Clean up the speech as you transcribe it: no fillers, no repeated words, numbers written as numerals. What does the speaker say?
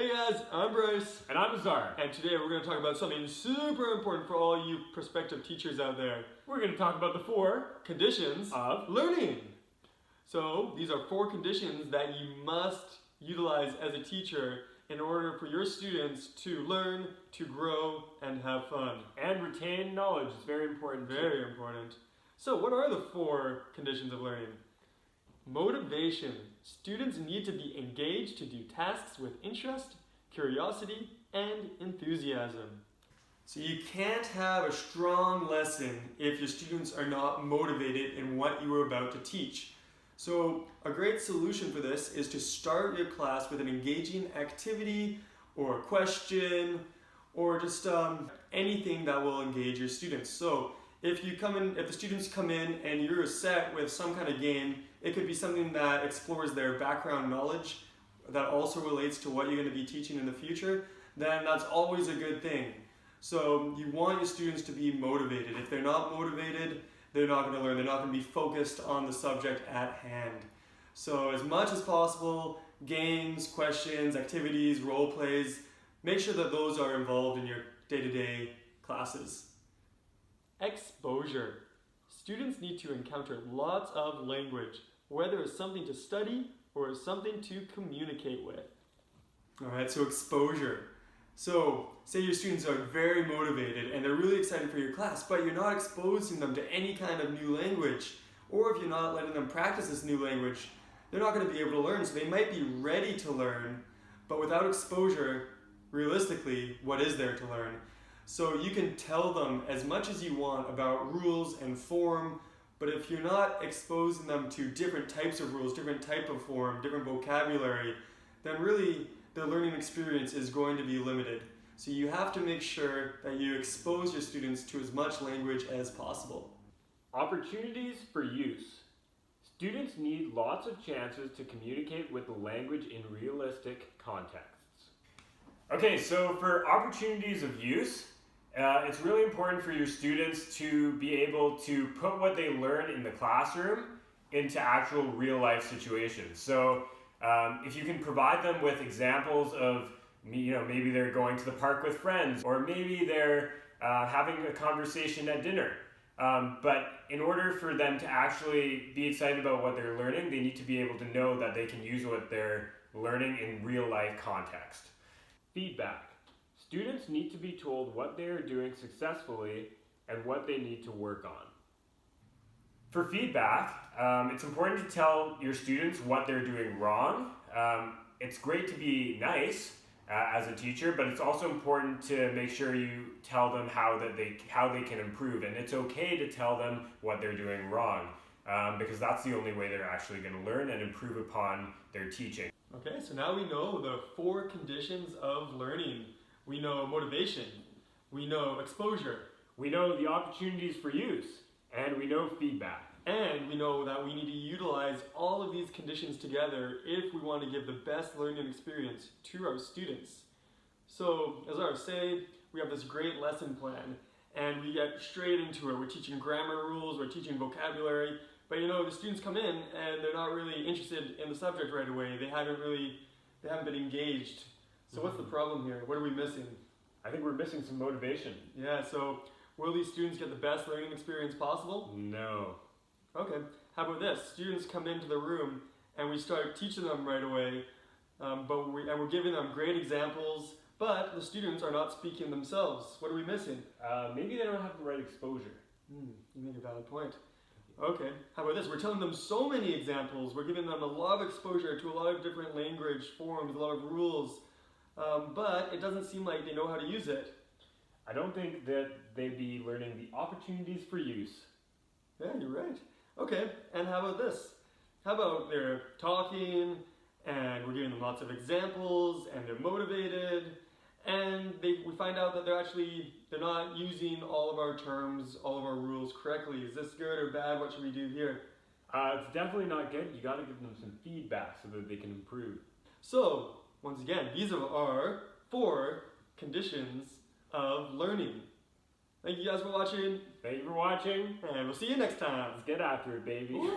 Hey guys, I'm Bryce. And I'm Azar. And today we're going to talk about something super important for all you prospective teachers out there. We're going to talk about the 4 conditions of learning. So these are 4 conditions that you must utilize as a teacher in order for your students to learn, to grow, and have fun. And retain knowledge is very important. Very important. So what are the 4 conditions of learning? Motivation. Students need to be engaged to do tasks with interest, curiosity, and enthusiasm. So you can't have a strong lesson if your students are not motivated in what you are about to teach. So a great solution for this is to start your class with an engaging activity or a question or just anything that will engage your students. So if the students come in and you're set with some kind of game, it could be something that explores their background knowledge that also relates to what you're going to be teaching in the future, then that's always a good thing. So you want your students to be motivated. If they're not motivated, they're not going to learn. They're not going to be focused on the subject at hand. So as much as possible, games, questions, activities, role plays, make sure that those are involved in your day-to-day classes. Exposure. Students need to encounter lots of language, whether it's something to study or it's something to communicate with. Alright, so exposure. So, say your students are very motivated and they're really excited for your class, but you're not exposing them to any kind of new language, or if you're not letting them practice this new language, they're not going to be able to learn. So they might be ready to learn, but without exposure, realistically, what is there to learn? So you can tell them as much as you want about rules and form, but if you're not exposing them to different types of rules, different type of form, different vocabulary, then really the learning experience is going to be limited. So you have to make sure that you expose your students to as much language as possible. Opportunities for use. Students need lots of chances to communicate with the language in realistic contexts. Okay, so for opportunities of use, it's really important for your students to be able to put what they learn in the classroom into actual real life situations. So if you can provide them with examples of, maybe they're going to the park with friends, or maybe they're having a conversation at dinner. But in order for them to actually be excited about what they're learning, they need to be able to know that they can use what they're learning in real life context. Feedback. Students need to be told what they are doing successfully and what they need to work on. For feedback, it's important to tell your students what they're doing wrong. It's great to be nice as a teacher, but it's also important to make sure you tell them how they can improve. And it's okay to tell them what they're doing wrong, because that's the only way they're actually going to learn and improve upon their teaching. Okay, so now we know the 4 conditions of learning. We know motivation, we know exposure, we know the opportunities for use, and we know feedback. And we know that we need to utilize all of these conditions together if we want to give the best learning experience to our students. So, as I say, we have this great lesson plan, and we get straight into it. We're teaching grammar rules, we're teaching vocabulary, but the students come in and they're not really interested in the subject right away. They haven't been engaged. So what's the problem here? What are we missing? I think we're missing some motivation. Yeah, so will these students get the best learning experience possible? No. Okay, how about this? Students come into the room and we start teaching them right away, and we're giving them great examples, but the students are not speaking themselves. What are we missing? Maybe they don't have the right exposure. You make a valid point. Okay, how about this? We're telling them so many examples. We're giving them a lot of exposure to a lot of different language forms, a lot of rules, but it doesn't seem like they know how to use it. I don't think that they'd be learning the opportunities for use. Yeah, you're right. Okay, and how about this? How about they're talking, and we're giving them lots of examples, and they're motivated, and we find out that they're not using all of our terms, all of our rules correctly. Is this good or bad? What should we do here? It's definitely not good. You got to give them some feedback so that they can improve. So, once again, these are our 4 conditions of learning. Thank you guys for watching. Thank you for watching. And we'll see you next time. Let's get after it, baby.